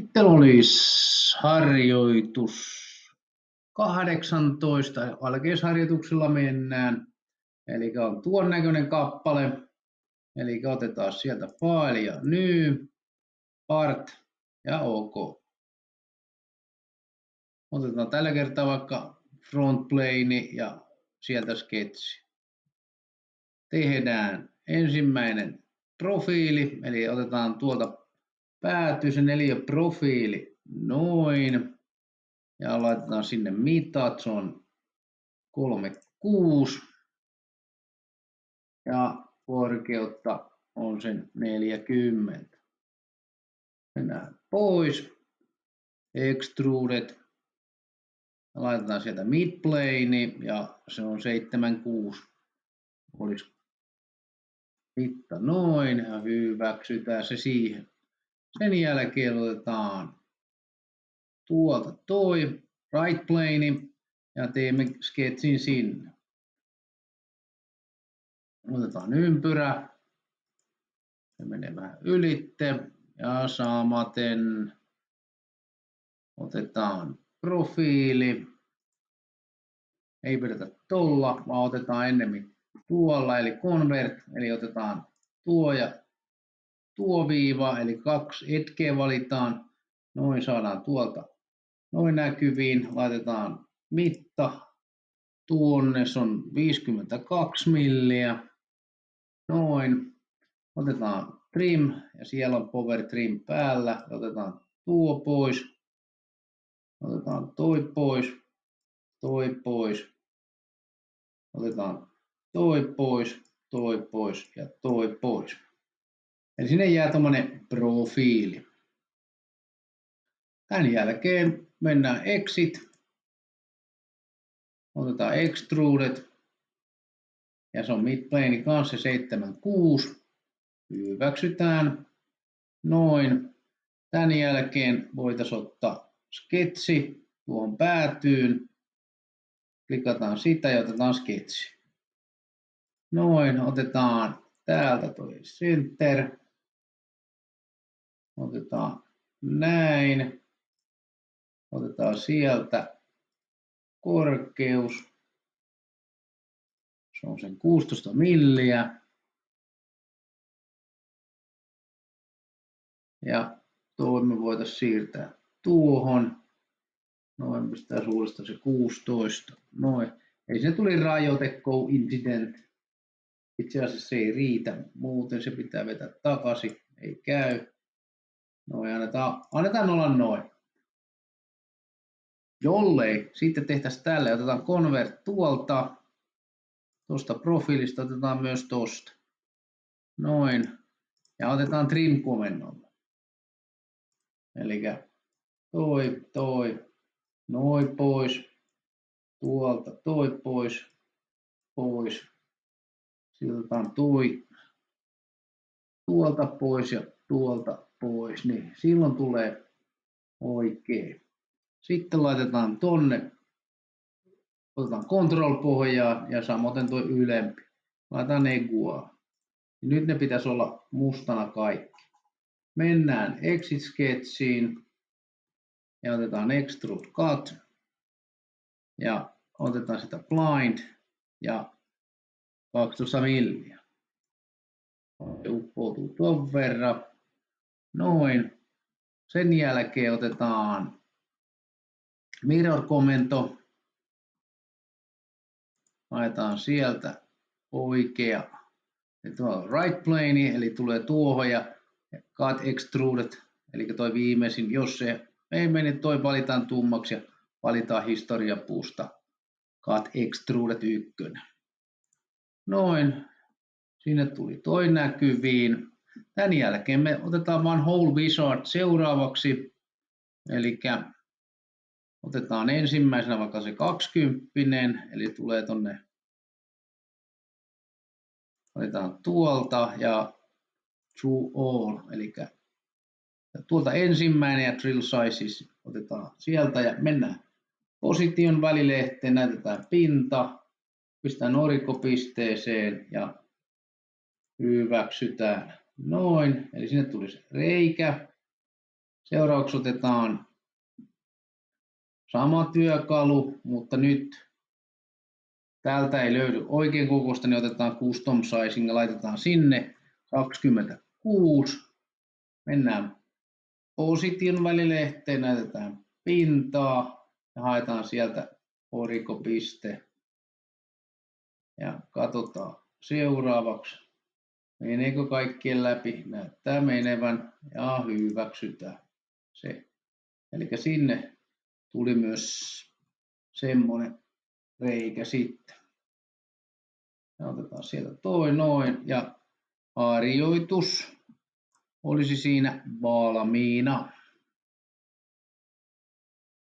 Sitten olisi harjoitus 18, alkeisharjoituksella mennään. Eli on tuon näköinen kappale. Eli otetaan sieltä file ja new, part ja OK. Otetaan tällä kertaa vaikka front plane ja sieltä sketsi. Tehdään ensimmäinen profiili, eli otetaan tuolta pääty se 4 profiili noin. Ja laitetaan sinne mitat, se on 36. Ja korkeutta on sen 40. Mennään pois. Extruded. Laitetaan sieltä midplane ja se on 76. Olisi mitta noin ja hyväksytään se siihen. Sen jälkeen otetaan tuolta toi right plane ja teemme sketsin sinne. Otetaan ympyrä. Se menee vähän ylitte ja samaten otetaan profiili. Ei pidetä tuolla, vaan otetaan ennemmin tuolla eli convert, eli otetaan tuo ja tuo viiva, eli 2 etkeä valitaan. Noin saadaan tuolta noin näkyviin. Laitetaan mitta. Tuonne se on 52 milliä. Noin. Otetaan trim ja siellä on power trim päällä. Otetaan tuo pois. Otetaan toi pois. Toi pois. Otetaan toi pois. Toi pois ja toi pois. Eli sinne jää tommonen profiili. Tämän jälkeen mennään exit. Otetaan extruded. Ja se on midplane kanssa 76. Hyväksytään. Noin. Tämän jälkeen voitaisiin ottaa sketsi tuohon päätyyn. Klikataan sitä ja otetaan sketsi. Noin. Otetaan täältä toi center. Otetaan näin. Otetaan sieltä korkeus. Se on sen 16 milliä. Ja tuo me voitaisiin siirtää tuohon. Noin, pistää suurista se 16. Noin. Eli se tuli rajoite coincident. Itse asiassa se ei riitä. Muuten se pitää vetää takaisin. Ei käy. Noin, annetaan olla noin. Jollei sitten tehtäisiin tälle, otetaan convert tuolta. Tuosta profiilista otetaan myös tosta. Noin. Ja otetaan trim-komennolla. Eli toi, noin pois. Tuolta toi pois. Sitten otetaan tuolta pois ja tuolta pois. Niin silloin tulee oikein. Sitten laitetaan tonne. Otetaan control-pohjaa ja samoin tuo ylempi. Laitetaan negua. Nyt ne pitäisi olla mustana kaikki. Mennään exit sketchiin ja otetaan extrude cut ja otetaan sitä blind ja 12 milliä. Se uppoutuu tuon verran. Noin. Sen jälkeen otetaan mirror-komento. Laitetaan sieltä oikea right plane, eli tulee tuohon ja cut extruded, eli toi viimeisin. Jos se ei mene, toi valitaan tummaksi ja valitaan historiapuusta cut extruded 1. Noin. Sinne tuli toi näkyviin. Tämän jälkeen me otetaan vaan whole wizard seuraavaksi. Eli otetaan ensimmäisenä vaikka se 20, eli tulee tonne. Otetaan tuolta ja true all, eli tuolta ensimmäinen ja drill sizes otetaan sieltä ja mennään position välilehteen, näytetään pinta, pistetään orikopisteeseen ja hyväksytään noin, eli sinne tulisi reikä. Seuraavaksi otetaan sama työkalu, mutta nyt täältä ei löydy oikein kokoista, niin otetaan custom sizing ja laitetaan sinne 26. Mennään position välilehteen, näytetään pintaa ja haetaan sieltä orikopiste. Ja katsotaan seuraavaksi, meneekö kaikkien läpi, näyttää menevän ja hyväksytään se. Eli sinne tuli myös semmonen reikä sitten. Ja otetaan sieltä toi noin ja harjoitus olisi siinä valmiina.